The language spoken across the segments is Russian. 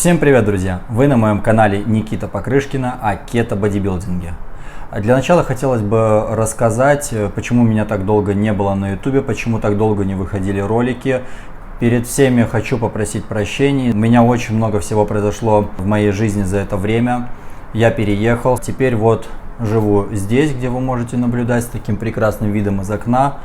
Всем привет, друзья! Вы на моем канале Никита Покрышкина о кето-бодибилдинге. Для начала хотелось бы рассказать, почему меня так долго не было на ютубе, почему так долго не выходили ролики. Перед всеми хочу попросить прощения. У меня очень много всего произошло в моей жизни за это время. Я переехал, теперь вот живу здесь, где вы можете наблюдать с таким прекрасным видом из окна.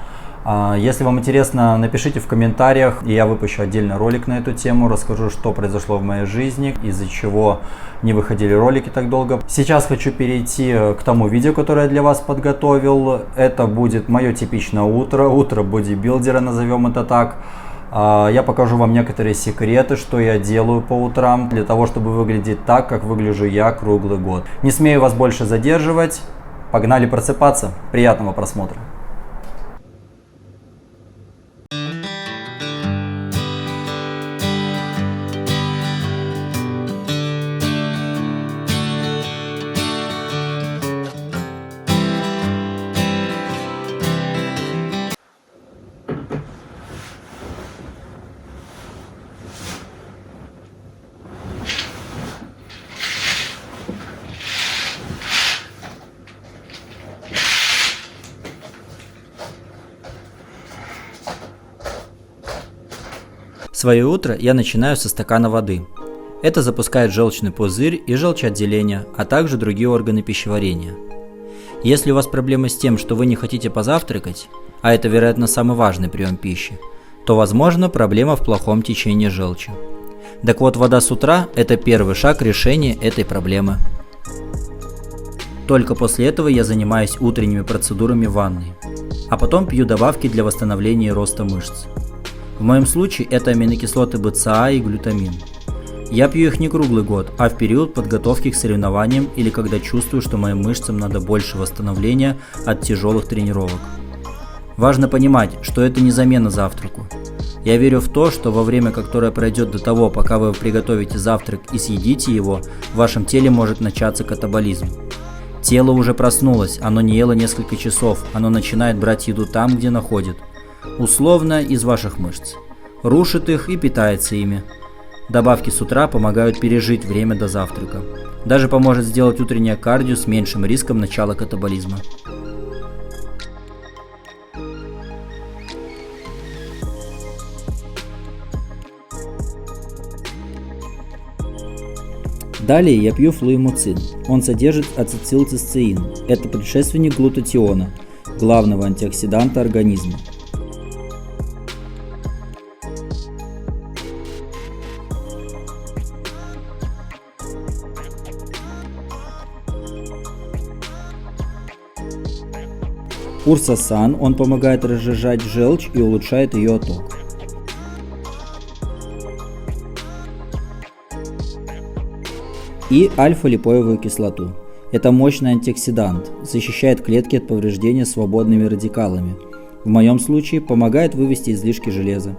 Если вам интересно, напишите в комментариях, и я выпущу отдельный ролик на эту тему, расскажу, что произошло в моей жизни, из-за чего не выходили ролики так долго. Сейчас хочу перейти к тому видео, которое я для вас подготовил. Это будет мое типичное утро бодибилдера, назовем это так. Я покажу вам некоторые секреты, что я делаю по утрам, для того, чтобы выглядеть так, как выгляжу я круглый год. Не смею вас больше задерживать, погнали просыпаться, приятного просмотра. Свое утро я начинаю со стакана воды. Это запускает желчный пузырь и желчеотделение, а также другие органы пищеварения. Если у вас проблемы с тем, что вы не хотите позавтракать, а это, вероятно, самый важный прием пищи, то, возможно, проблема в плохом течении желчи. Так вот, вода с утра – это первый шаг решения этой проблемы. Только после этого я занимаюсь утренними процедурами в ванной, а потом пью добавки для восстановления и роста мышц. В моем случае это аминокислоты БЦА и глютамин. Я пью их не круглый год, а в период подготовки к соревнованиям или когда чувствую, что моим мышцам надо больше восстановления от тяжелых тренировок. Важно понимать, что это не замена завтраку. Я верю в то, что во время, которое пройдет до того, пока вы приготовите завтрак и съедите его, в вашем теле может начаться катаболизм. Тело уже проснулось, оно не ело несколько часов, оно начинает брать еду там, где находит. Условно из ваших мышц. Рушит их и питается ими. Добавки с утра помогают пережить время до завтрака. Даже поможет сделать утреннее кардио с меньшим риском начала катаболизма. Далее я пью флуэмуцин. Он содержит ацетилцистеин. Это предшественник глутатиона, главного антиоксиданта организма. Урсасан, он помогает разжижать желчь и улучшает ее отток. И альфа-липоевую кислоту. Это мощный антиоксидант, защищает клетки от повреждения свободными радикалами. В моем случае помогает вывести излишки железа.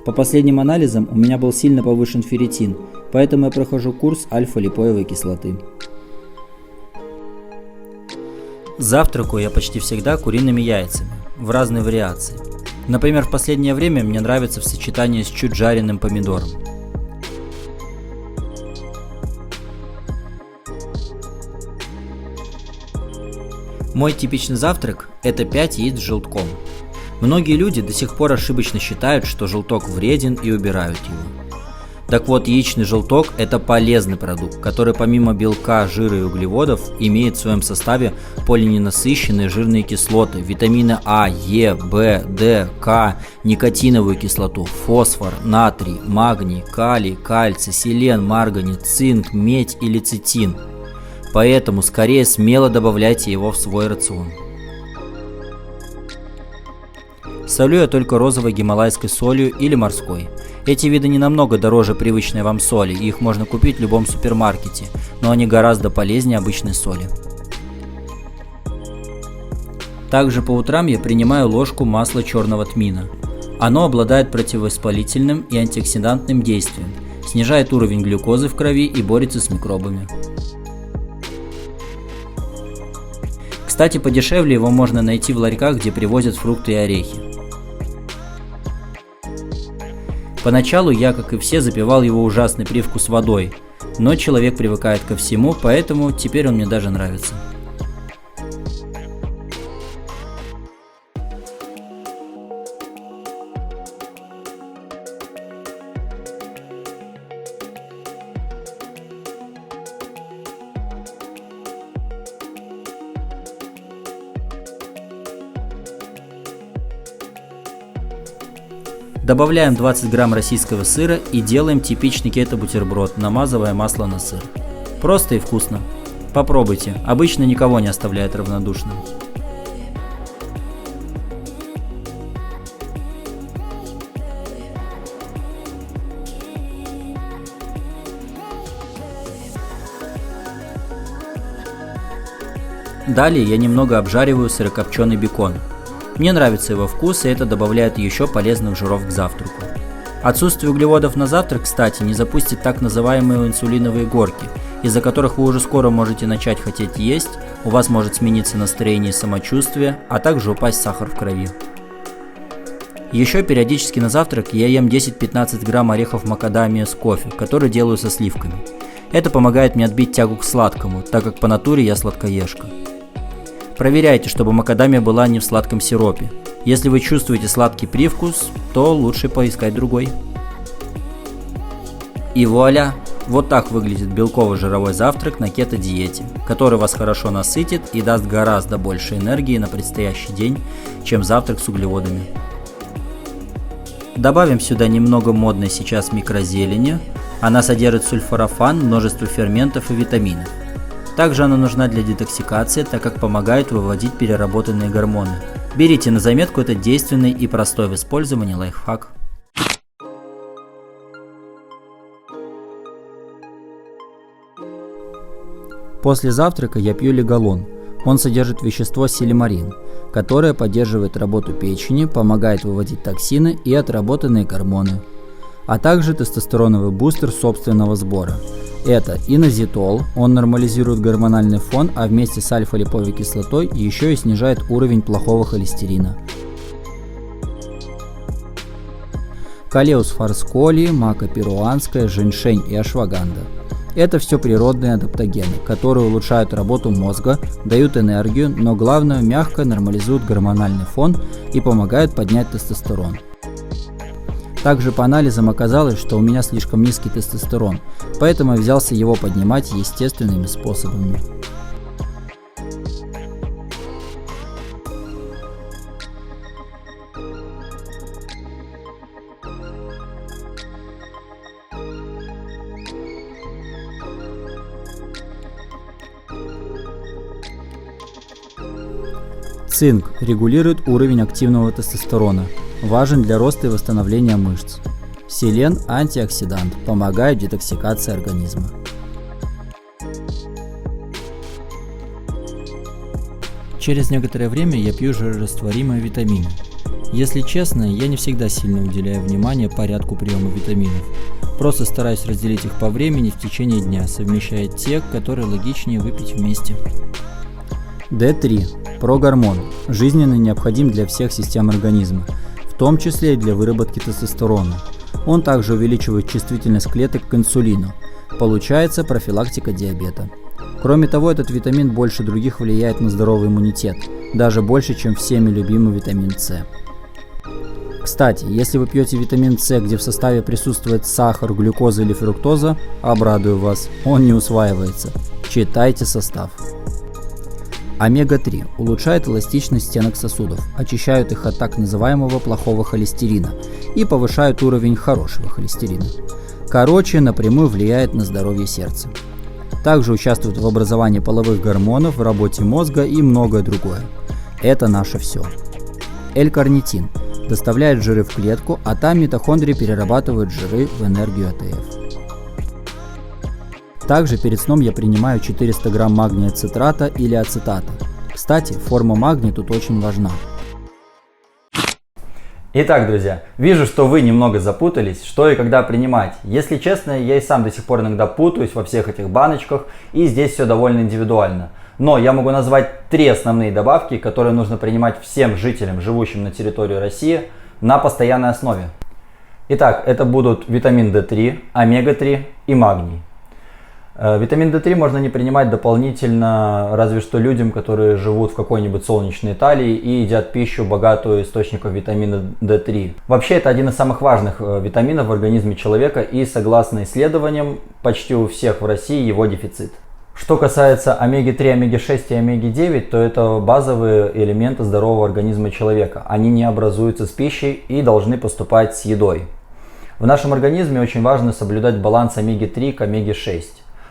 По последним анализам у меня был сильно повышен ферритин, поэтому я прохожу курс альфа-липоевой кислоты. Завтракаю я почти всегда куриными яйцами, в разной вариации. Например, в последнее время мне нравится в сочетании с чуть жареным помидором. Мой типичный завтрак – это 5 яиц с желтком. Многие люди до сих пор ошибочно считают, что желток вреден и убирают его. Так вот, яичный желток – это полезный продукт, который помимо белка, жира и углеводов имеет в своем составе полиненасыщенные жирные кислоты, витамины А, Е, В, Д, К, никотиновую кислоту, фосфор, натрий, магний, калий, кальций, селен, марганец, цинк, медь и лецитин. Поэтому скорее смело добавляйте его в свой рацион. Солю я только розовой гималайской солью или морской. Эти виды не намного дороже привычной вам соли, и их можно купить в любом супермаркете, но они гораздо полезнее обычной соли. Также по утрам я принимаю ложку масла черного тмина. Оно обладает противовоспалительным и антиоксидантным действием, снижает уровень глюкозы в крови и борется с микробами. Кстати, подешевле его можно найти в ларьках, где привозят фрукты и орехи. Поначалу я, как и все, запивал его ужасный привкус водой, но человек привыкает ко всему, поэтому теперь он мне даже нравится. Добавляем 20 грамм российского сыра и делаем типичный кето-бутерброд, намазывая масло на сыр. Просто и вкусно. Попробуйте, обычно никого не оставляет равнодушным. Далее я немного обжариваю сырокопченый бекон. Мне нравится его вкус, и это добавляет еще полезных жиров к завтраку. Отсутствие углеводов на завтрак, кстати, не запустит так называемые инсулиновые горки, из-за которых вы уже скоро можете начать хотеть есть, у вас может смениться настроение и самочувствие, а также упасть сахар в крови. Еще периодически на завтрак я ем 10-15 грамм орехов макадамия с кофе, который делаю со сливками. Это помогает мне отбить тягу к сладкому, так как по натуре я сладкоежка. Проверяйте, чтобы макадамия была не в сладком сиропе. Если вы чувствуете сладкий привкус, то лучше поискать другой. И вуаля! Вот так выглядит белково-жировой завтрак на кето-диете, который вас хорошо насытит и даст гораздо больше энергии на предстоящий день, чем завтрак с углеводами. Добавим сюда немного модной сейчас микрозелени. Она содержит сульфорафан, множество ферментов и витаминов. Также она нужна для детоксикации, так как помогает выводить переработанные гормоны. Берите на заметку этот действенный и простой в использовании лайфхак. После завтрака я пью легалон. Он содержит вещество силимарин, которое поддерживает работу печени, помогает выводить токсины и отработанные гормоны, а также тестостероновый бустер собственного сбора. Это инозитол, он нормализирует гормональный фон, а вместе с альфа-липовой кислотой еще и снижает уровень плохого холестерина. Калеус фарсколи, мака перуанская, женьшень и ашваганда. Это все природные адаптогены, которые улучшают работу мозга, дают энергию, но главное, мягко нормализуют гормональный фон и помогают поднять тестостерон. Также по анализам оказалось, что у меня слишком низкий тестостерон, поэтому я взялся его поднимать естественными способами. Цинк регулирует уровень активного тестостерона, важен для роста и восстановления мышц. Селен – антиоксидант, помогает детоксикации организма. Через некоторое время я пью жирорастворимые витамины. Если честно, я не всегда сильно уделяю внимание порядку приема витаминов. Просто стараюсь разделить их по времени в течение дня, совмещая те, которые логичнее выпить вместе. D3 – прогормон, жизненно необходим для всех систем организма, в том числе и для выработки тестостерона. Он также увеличивает чувствительность клеток к инсулину. Получается профилактика диабета. Кроме того, этот витамин больше других влияет на здоровый иммунитет, даже больше, чем всеми любимый витамин С. Кстати, если вы пьете витамин С, где в составе присутствует сахар, глюкоза или фруктоза, обрадую вас, он не усваивается. Читайте состав. Омега-3 улучшает эластичность стенок сосудов, очищают их от так называемого плохого холестерина и повышают уровень хорошего холестерина. Короче, напрямую влияет на здоровье сердца. Также участвует в образовании половых гормонов, в работе мозга и многое другое. Это наше все. L-карнитин доставляет жиры в клетку, а там митохондрии перерабатывают жиры в энергию АТФ. Также перед сном я принимаю 400 грамм магния цитрата или ацетата. Кстати, форма магния тут очень важна. Итак, друзья, вижу, что вы немного запутались, что и когда принимать. Если честно, я и сам до сих пор иногда путаюсь во всех этих баночках, и здесь все довольно индивидуально. Но я могу назвать 3 основные добавки, которые нужно принимать всем жителям, живущим на территории России, на постоянной основе. Итак, это будут витамин D3, омега-3 и магний. Витамин D3 можно не принимать дополнительно, разве что людям, которые живут в какой-нибудь солнечной Италии и едят пищу, богатую источником витамина D3. Вообще, это один из самых важных витаминов в организме человека, и согласно исследованиям, почти у всех в России его дефицит. Что касается омеги-3, омеги-6 и омеги-9, то это базовые элементы здорового организма человека. Они не образуются с пищей и должны поступать с едой. В нашем организме очень важно соблюдать баланс омеги-3 к омеге-6.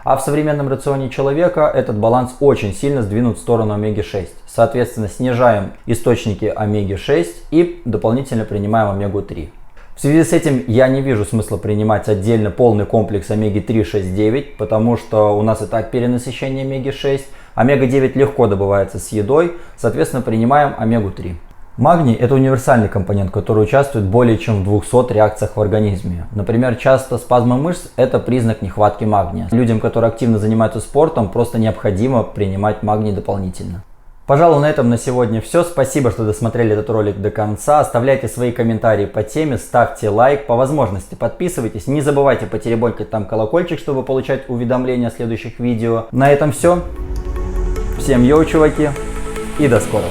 А в современном рационе человека этот баланс очень сильно сдвинут в сторону омеги-6. Соответственно, снижаем источники омеги-6 и дополнительно принимаем омегу-3. В связи с этим я не вижу смысла принимать отдельно полный комплекс омеги-3, 6, 9, потому что у нас и так перенасыщение омеги-6. Омега-9 легко добывается с едой, соответственно, принимаем омегу-3. Магний – это универсальный компонент, который участвует более чем в 200 реакциях в организме. Например, часто спазмы мышц – это признак нехватки магния. Людям, которые активно занимаются спортом, просто необходимо принимать магний дополнительно. Пожалуй, на этом на сегодня все. Спасибо, что досмотрели этот ролик до конца. Оставляйте свои комментарии по теме, ставьте лайк, по возможности подписывайтесь. Не забывайте потеребонькать там колокольчик, чтобы получать уведомления о следующих видео. На этом все. Всем йоу, чуваки, и до скорого.